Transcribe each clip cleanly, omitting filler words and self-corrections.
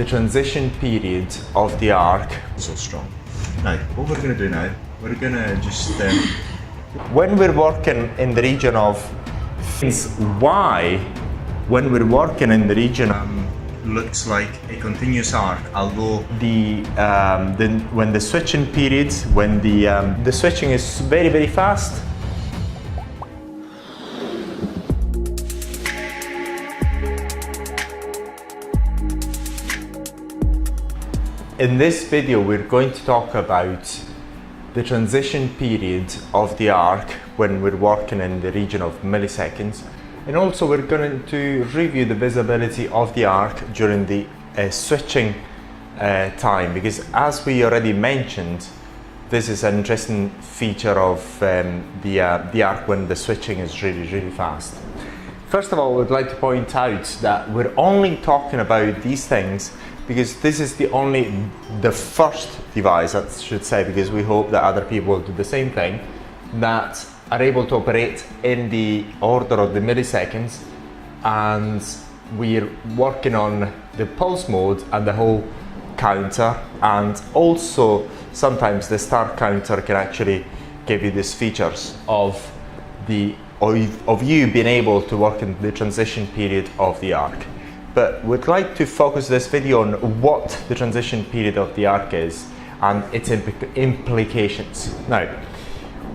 the transition period of the arc. So strong. Now, what we're going to do now, we're going to just... When we're working in the region of Y, when we're working in the region looks like a continuous arc, although when the switching period, when the switching is very fast, in this video we're going to talk about the transition period of the arc when we're working in the region of milliseconds, and also we're going to review the visibility of the arc during the switching time, because as we already mentioned, this is an interesting feature of the arc when the switching is really fast. First of all, I would like to point out that we're only talking about these things because this is the first device, I should say, because we hope that other people will do the same thing, that are able to operate in the order of the milliseconds, and we're working on the pulse mode and the whole counter, and also sometimes the start counter can actually give you these features of you being able to work in the transition period of the arc. But we'd like to focus this video on what the transition period of the arc is and its implications. Now,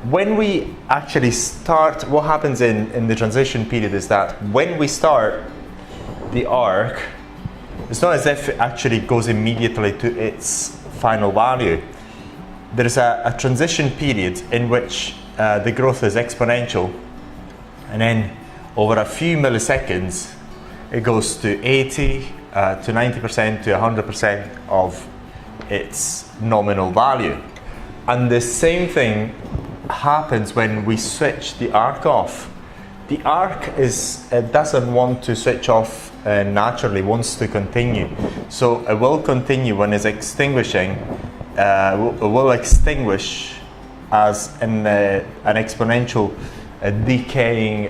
when we actually start, what happens in the transition period is that when we start the arc, it's not as if it actually goes immediately to its final value. There is a transition period in which the growth is exponential, and then over a few milliseconds it goes to 80 to 90% to 100% of its nominal value. And the same thing happens when we switch the arc off. The arc doesn't want to switch off naturally, wants to continue. So it will continue when it's extinguishing, it will extinguish as an exponential decaying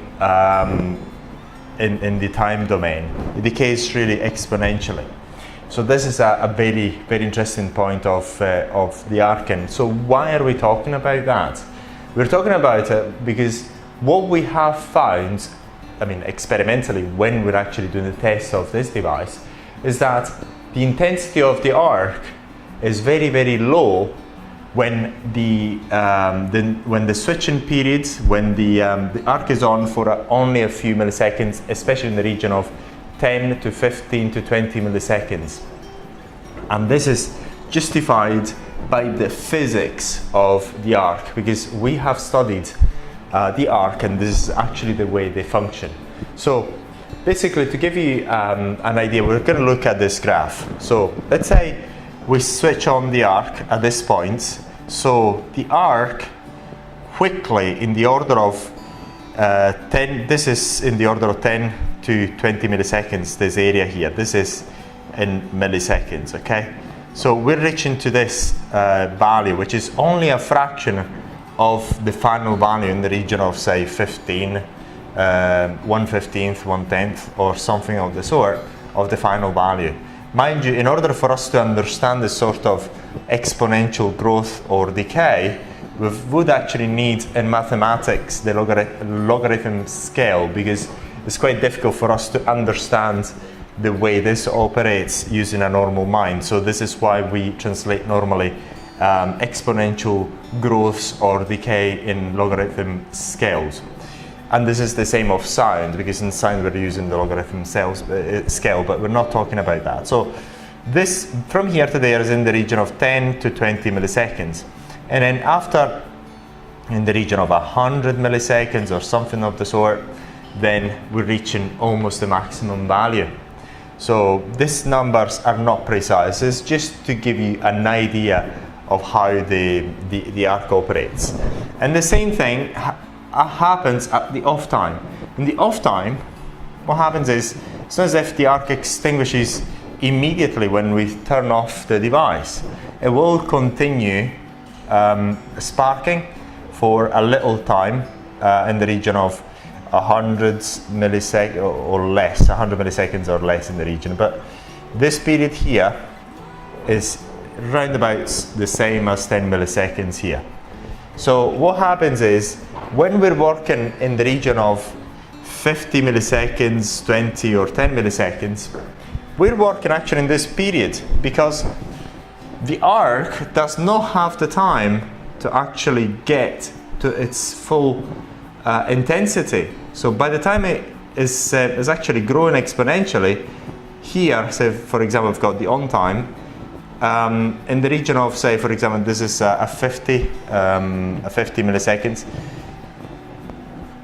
in the time domain. It decays really exponentially. So this is a very interesting point of the arc. And so why are we talking about that? We're talking about it because what we have found, I mean experimentally when we're actually doing the tests of this device, is that the intensity of the arc is very low when the switching period, when the arc is on for only a few milliseconds, especially in the region of 10 to 15 to 20 milliseconds. And this is justified by the physics of the arc, because we have studied the arc and this is actually the way they function. So basically, to give you an idea, we're going to look at this graph. So let's say we switch on the arc at this point. So the arc quickly in the order of 10, this is in the order of 10 to 20 milliseconds, this area here, this is in milliseconds, okay? So we're reaching to this value, which is only a fraction of the final value in the region of say 15, 1/15th, 1/10th, or something of the sort of the final value. Mind you, in order for us to understand this sort of exponential growth or decay, we would actually need in mathematics the logarithm scale, because it's quite difficult for us to understand the way this operates using a normal mind. So this is why we translate normally exponential growths or decay in logarithm scales. And this is the same of sound, because in sound we're using the logarithm scale, but we're not talking about that. So this from here to there is in the region of 10 to 20 milliseconds. And then after, in the region of 100 milliseconds or something of the sort, then we're reaching almost the maximum value. So these numbers are not precise. It's just to give you an idea of how the arc operates. And the same thing happens at the off time. In the off time, what happens is, it's not as if the arc extinguishes immediately when we turn off the device. It will continue sparking for a little time in the region of 100 milliseconds or less, 100 milliseconds or less in the region. But This period here is round about the same as 10 milliseconds here. So what happens is, when we're working in the region of 50 milliseconds, 20 or 10 milliseconds, we're working actually in this period because the arc does not have the time to actually get to its full intensity. So by the time it is actually growing exponentially, here, say for example, we've got the on time, in the region of, say for example, this is a 50 milliseconds.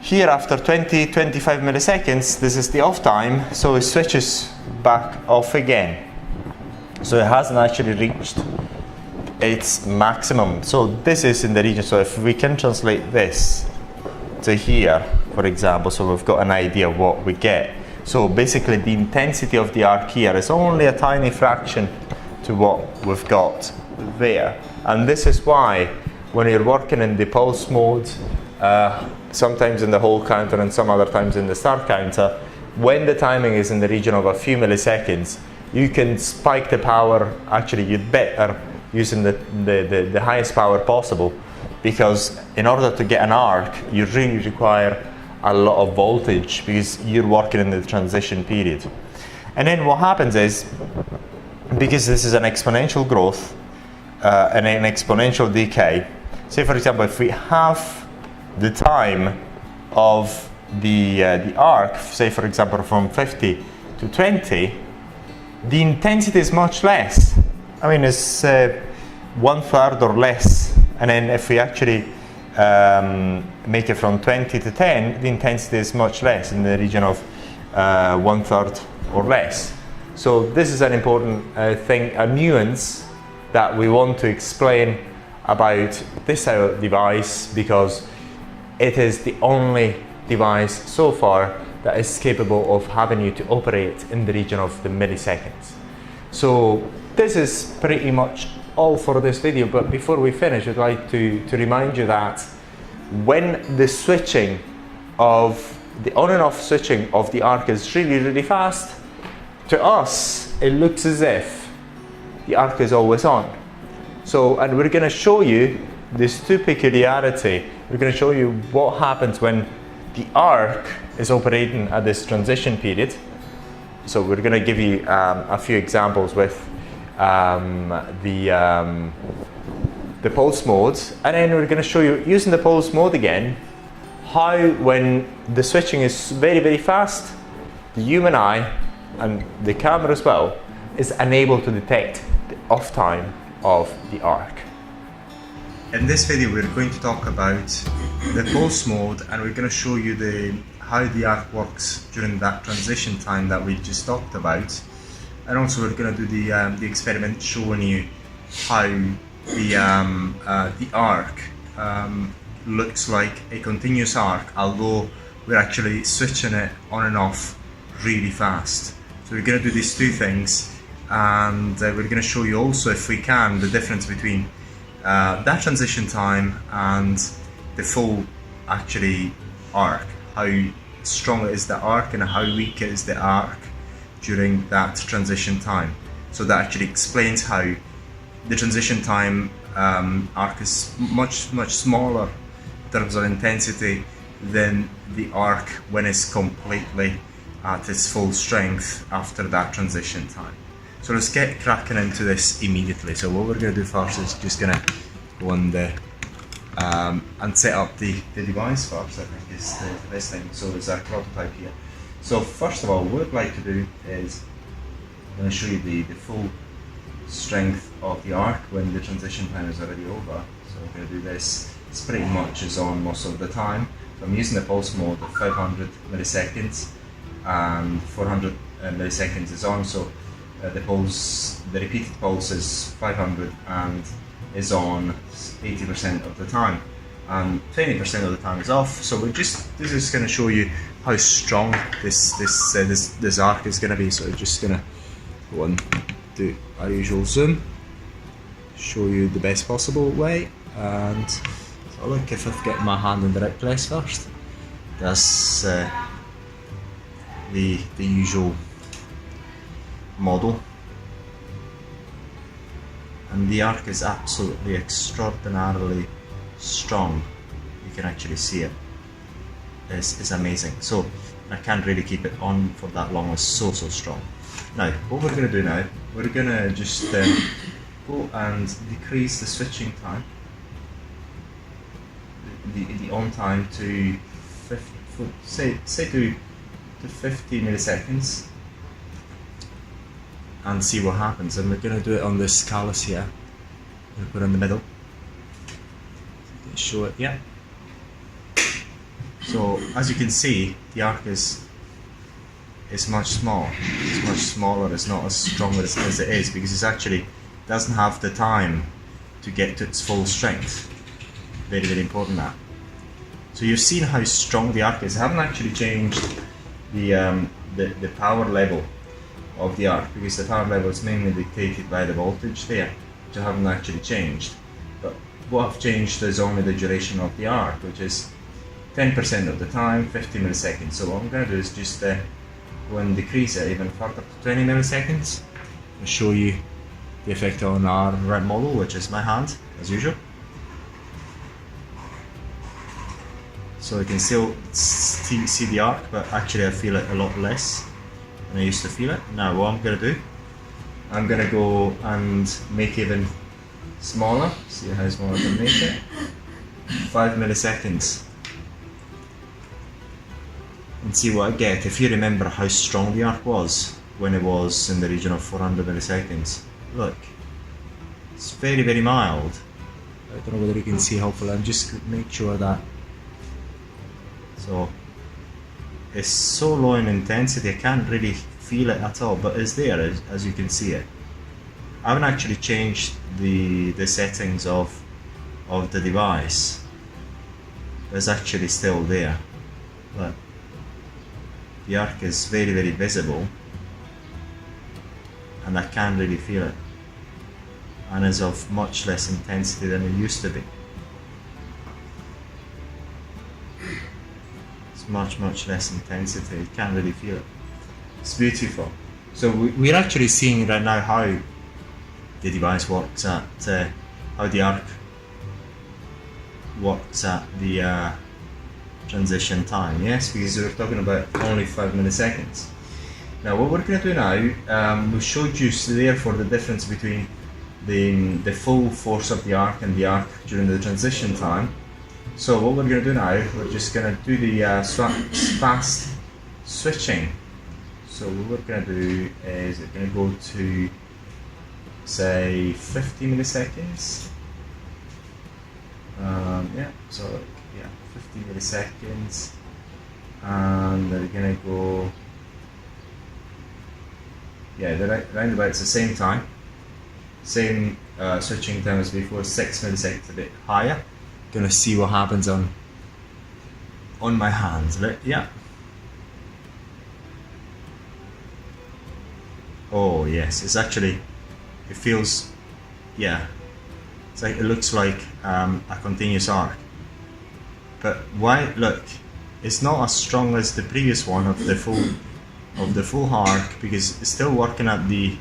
Here after 20-25 milliseconds, this is the off time, so it switches back off again. So it hasn't actually reached its maximum. So this is in the region, so if we can translate this to here, for example, so we've got an idea of what we get. So basically the intensity of the arc here is only a tiny fraction to what we've got there. And this is why when you're working in the pulse mode, sometimes in the whole counter and some other times in the start counter, when the timing is in the region of a few milliseconds, you can spike the power. Actually, you'd better using the highest power possible, because in order to get an arc, you really require a lot of voltage because you're working in the transition period. And then what happens is, because this is an exponential growth and an exponential decay, say for example, if we have the time of the arc, say for example from 50 to 20, the intensity is much less. I mean, it's 1/3 or less. And then if we actually make it from 20 to 10, the intensity is much less, in the region of 1/3 or less. So this is an important thing, a nuance that we want to explain about this device, because it is the only device so far that is capable of having you to operate in the region of the milliseconds. So this is pretty much all for this video, but before we finish, I'd like to remind you that when the switching of the on and off switching of the arc is really fast, to us it looks as if the arc is always on. So, and we're going to show you these two peculiarity. We're going to show you what happens when the arc is operating at this transition period. So we're going to give you a few examples with the pulse modes, and then we're going to show you, using the pulse mode again, how when the switching is very fast, the human eye and the camera as well is unable to detect the off time of the arc. In this video we're going to talk about the pulse mode, and we're going to show you how the arc works during that transition time that we just talked about. And also we're going to do the experiment showing you how the arc looks like a continuous arc, although we're actually switching it on and off really fast. So we're going to do these two things, and we're going to show you also, if we can, the difference between that transition time and the full actually arc, how strong is the arc and how weak is the arc during that transition time. So that actually explains how the transition time arc is much smaller in terms of intensity than the arc when it's completely at its full strength after that transition time. So let's get cracking into this immediately. So what we're going to do first is just going to go on the and set up the device first. I think is the best thing. So there's our prototype here. So first of all, what I'd like to do is I'm going to show you the full strength of the arc when the transition time is already over. So I'm going to do this. It's pretty much is on most of the time. So I'm using the pulse mode of 500 milliseconds and 400 milliseconds is on. So the repeated pulse is 500 and is on 80% of the time, and 20% of the time is off. So this is going to show you how strong this arc is going to be. So we're just going to go and do our usual zoom, show you the best possible way, and so look, if I get my hand in the right place first, that's the usual model and the arc is absolutely extraordinarily strong. You can actually see it. It's amazing. So I can't really keep it on for that long. It's so strong. Now what we're going to do now, we're going to just go and decrease the switching time, the on time to 50, say to 50 milliseconds, and see what happens. And we're going to do it on this callus here. I'm going to put it in the middle. Show it, yeah. So as you can see, the arc is much smaller. It's much smaller. It's not as strong as it is, because it actually doesn't have the time to get to its full strength. Very important that. So you've seen how strong the arc is. I haven't actually changed the power level of the arc, because the power level is mainly dictated by the voltage there, which I haven't actually changed. But what I've changed is only the duration of the arc, which is 10% of the time, 50 milliseconds. So what I'm going to do is just go and decrease it even further to 20 milliseconds. I'll show you the effect on our red model, which is my hand, as usual. So you can still see the arc, but actually I feel it a lot less than I used to feel it. Now what I'm going to do, I'm going to go and make it even smaller. See how small I can make it. 5 milliseconds. And see what I get. If you remember how strong the arc was when it was in the region of 400 milliseconds. Look, it's very mild. I don't know whether you can see, hopefully. I'm just make sure that. So it's so low in intensity, I can't really feel it at all, but it's there as you can see it. I haven't actually changed the settings of the device. It's actually still there. Look. The arc is very visible, and I can't really feel it, and is of much less intensity than it used to be. It's much less intensity, you can't really feel it. It's beautiful. So we're actually seeing right now how the device works at, how the arc works at the transition time, yes, because we're talking about only 5 milliseconds. Now what we're going to do now, we showed you therefore the difference between the full force of the arc and the arc during the transition time. So what we're going to do now, we're just going to do the fast switching. So what we're going to do is we're going to go to, say, 50 milliseconds. Yeah, so yeah, 50 milliseconds, and we're gonna go, yeah, they're around about the same time, same switching time as before, 6 milliseconds, a bit higher. Gonna see what happens on my hands, right? Yeah. Oh yes, it's actually, it feels, yeah, it's like, it looks like a continuous arc. But why? Look, it's not as strong as the previous one of the full arc, because it's still working at the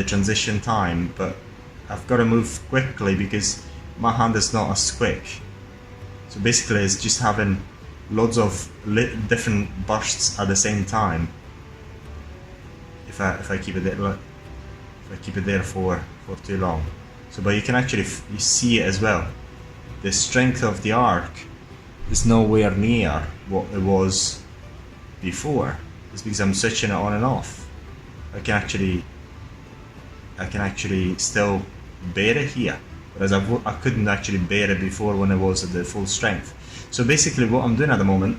transition time. But I've got to move quickly because my hand is not as quick. So basically, it's just having loads of different bursts at the same time. If I keep it there, look, if I keep it there for too long. So, but you can actually you see it as well. The strength of the arc is nowhere near what it was before. It's because I'm switching it on and off. I can actually still bear it here, whereas I couldn't actually bear it before when it was at the full strength. So basically what I'm doing at the moment,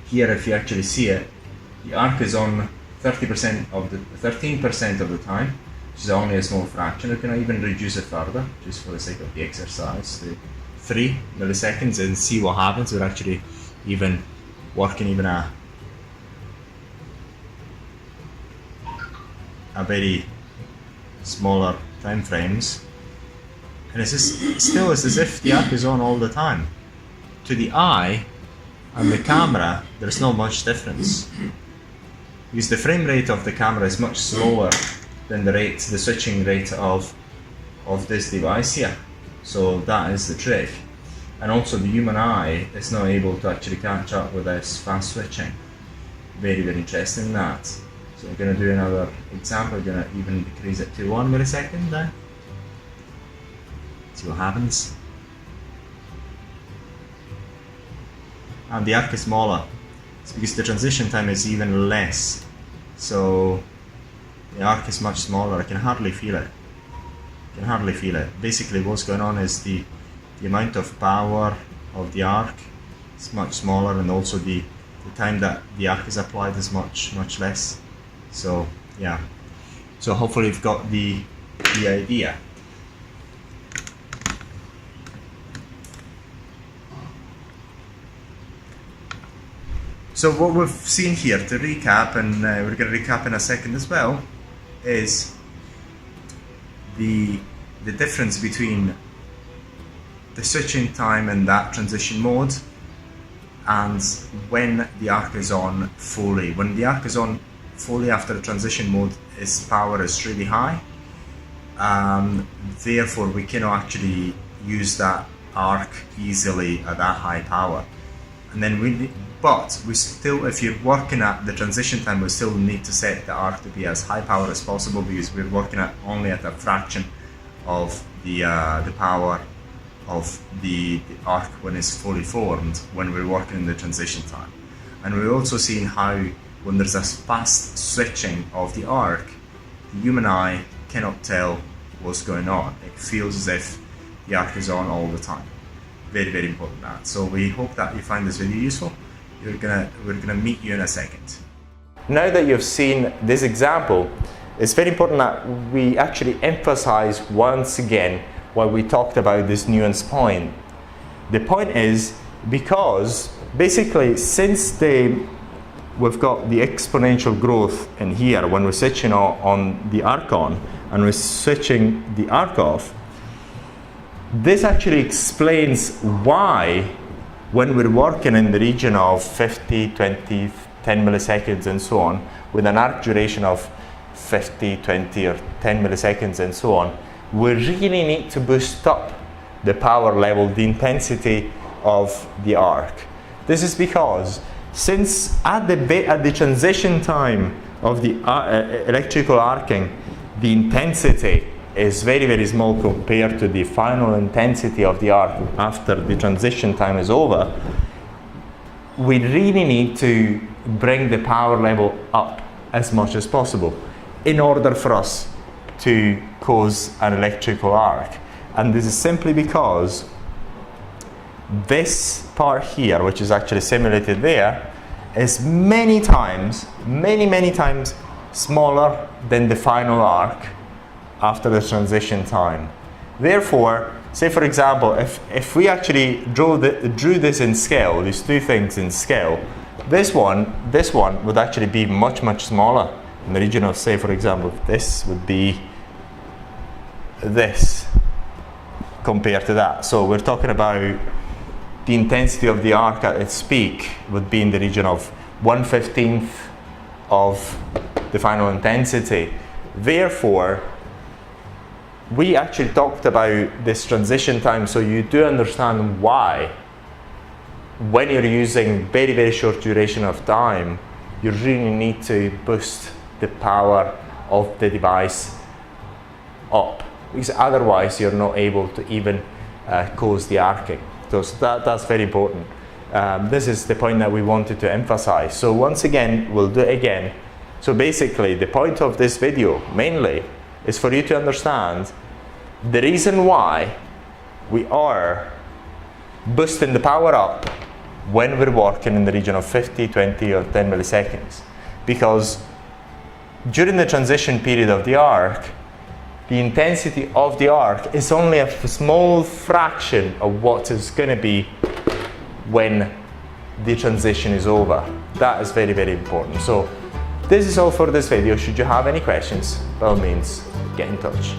here if you actually see it, the arc is on 13% of the time, which is only a small fraction. We can even reduce it further, just for the sake of the exercise, to 3 milliseconds and see what happens. We're actually even working even a very smaller time frames, and it's still as if the arc is on all the time. To the eye and the camera, there's not much difference, because the frame rate of the camera is much slower than the switching rate of this device here. So that is the trick. And also the human eye is not able to actually catch up with this fast switching. Very, very interesting that. So we're going to do another example. We're going to even decrease it to 1 millisecond there. See what happens. And the arc is smaller. It's because the transition time is even less. So the arc is much smaller. I can hardly feel it. I can hardly feel it. Basically what's going on is the amount of power of the arc is much smaller, and also the time that the arc is applied is much less. So yeah. So hopefully you've got the idea. So what we've seen here, to recap, and we're going to recap in a second as well, is the difference between the switching time in that transition mode and when the arc is on fully. When the arc is on fully after the transition mode, its power is really high. Therefore, we cannot actually use that arc easily at that high power. And then but we still, if you're working at the transition time, we still need to set the arc to be as high power as possible, because we're working at only at a fraction of the power of the arc when it's fully formed, when we're working in the transition time. And we're also seeing how when there's a fast switching of the arc, the human eye cannot tell what's going on. It feels as if the arc is on all the time. Very, very important that. So we hope that you find this video useful. We're gonna meet you in a second. Now that you've seen this example, it's very important that we actually emphasize once again what we talked about this nuance point. The point is, because basically since we've got the exponential growth in here when we're switching on the arc on and we're switching the arc off, this actually explains why when we're working in the region of 50, 20, 10 milliseconds and so on, with an arc duration of 50, 20 or 10 milliseconds and so on, we really need to boost up the power level, the intensity of the arc. This is because since at the transition time of the electrical arcing, the intensity is very, very small compared to the final intensity of the arc after the transition time is over, we really need to bring the power level up as much as possible in order for us to cause an electrical arc. And this is simply because this part here, which is actually simulated there, is many times smaller than the final arc after the transition time. Therefore, say for example, if we actually drew this in scale, these two things in scale, this one would actually be much smaller, in the region of, say for example, this would be this compared to that. So we're talking about the intensity of the arc at its peak would be in the region of 1/15 of the final intensity. Therefore, we actually talked about this transition time, so you do understand why when you're using very short duration of time, you really need to boost the power of the device up, because otherwise you're not able to even cause the arcing. So that's very important. This is the point that we wanted to emphasize. So once again, we'll do it again. So basically, the point of this video mainly is for you to understand the reason why we are boosting the power up when we're working in the region of 50, 20 or 10 milliseconds. Because during the transition period of the arc, the intensity of the arc is only a small fraction of what it's going to be when the transition is over. That is very important. So this is all for this video. Should you have any questions, by all means, get in touch.